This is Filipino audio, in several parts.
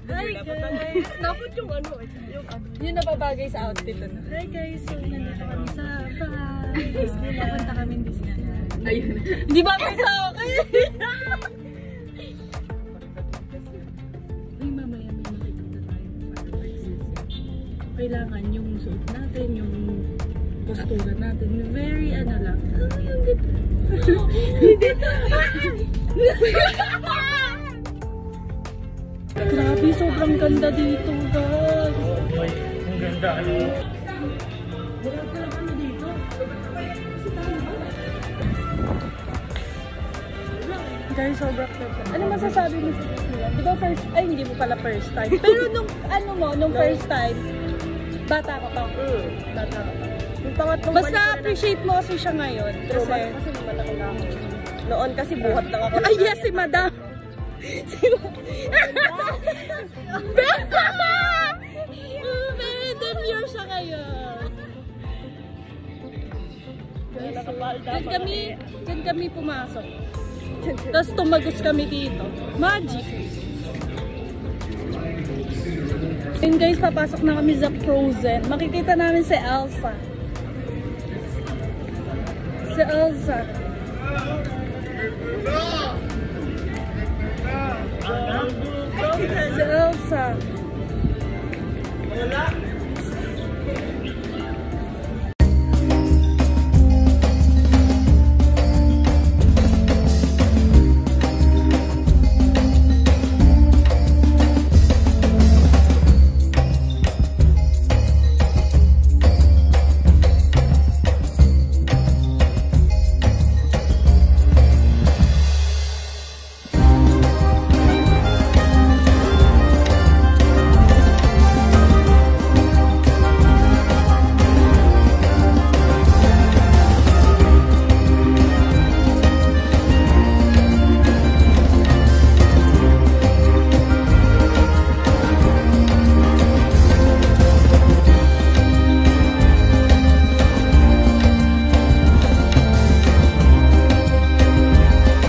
Hi guys! Dapat yung ano, Yung nababagay sa outfit. Ano? Hi guys! So, nandito kami sa Disney. Napunta kami Disneyland. Ayun. Hindi ba kayo sa akin? Uy, mamaya may makikita tayo. Kailangan yung suit natin, yung postura natin. Very ano lang. Yung dito. Grabe, sobrang ganda dito, guys. Ang ganda, ano? Wala talaga ano dito. Guys, sobrang ganda. Ano masasabi mo sa Disneyland? Di ba first, ay hindi mo pala first time. Pero nung, ano mo, nung first time, bata ka pa. Bata ka pa. Basta appreciate mo kasi siya ngayon. Kasi malaki na ako. Noon kasi buhat lang ako. Ay, yes, si Madam. Very demure siya ngayon. Diyan kami pumasok. Tapos tumagos kami dito. Magic. And guys, papasok na kami sa Frozen. Makikita namin si Elsa. Si Elsa. Si Elsa.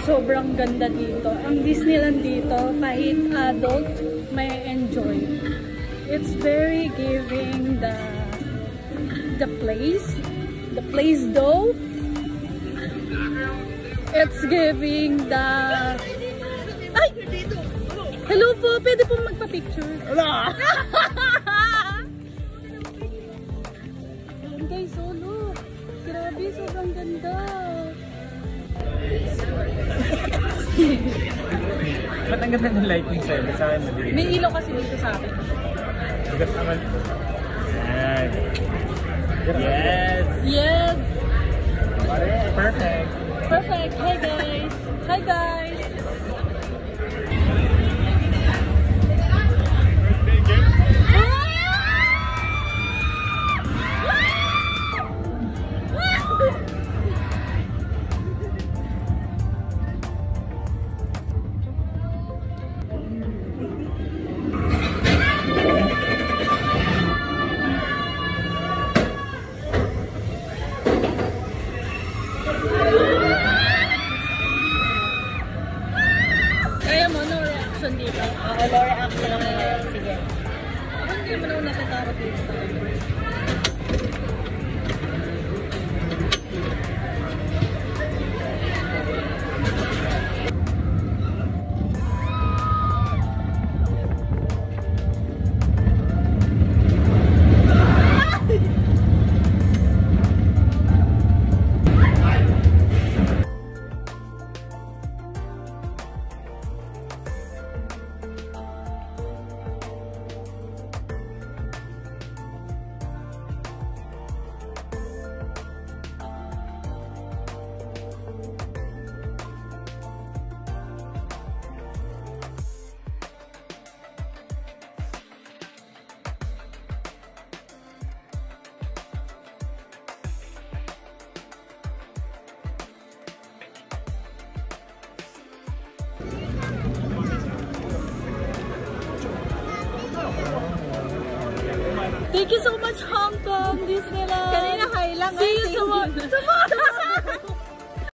Sobrang ganda dito. Ang Disneyland dito, kahit adult, may enjoy. It's very giving the place. The place though. It's giving the... Ay! Hello po! Pwede po magpa-picture. Wala! Ayan guys, solo. Grabe, sobrang ganda. Ba't ang ganda ng lighting sa'yo? Sa akin madilim. May ilaw kasi dito sa akin. Bigas naman. Ayan. Yes! Yes! Perfect! Perfect! Hi guys! Hi guys! Kaya mo, no reaction dito. Low reaction lang ngayon. Sige. Hindi naman ako natatakot dito. Thank you so much, Hong Kong, Disneyland. Kanina high lang. See you tomorrow.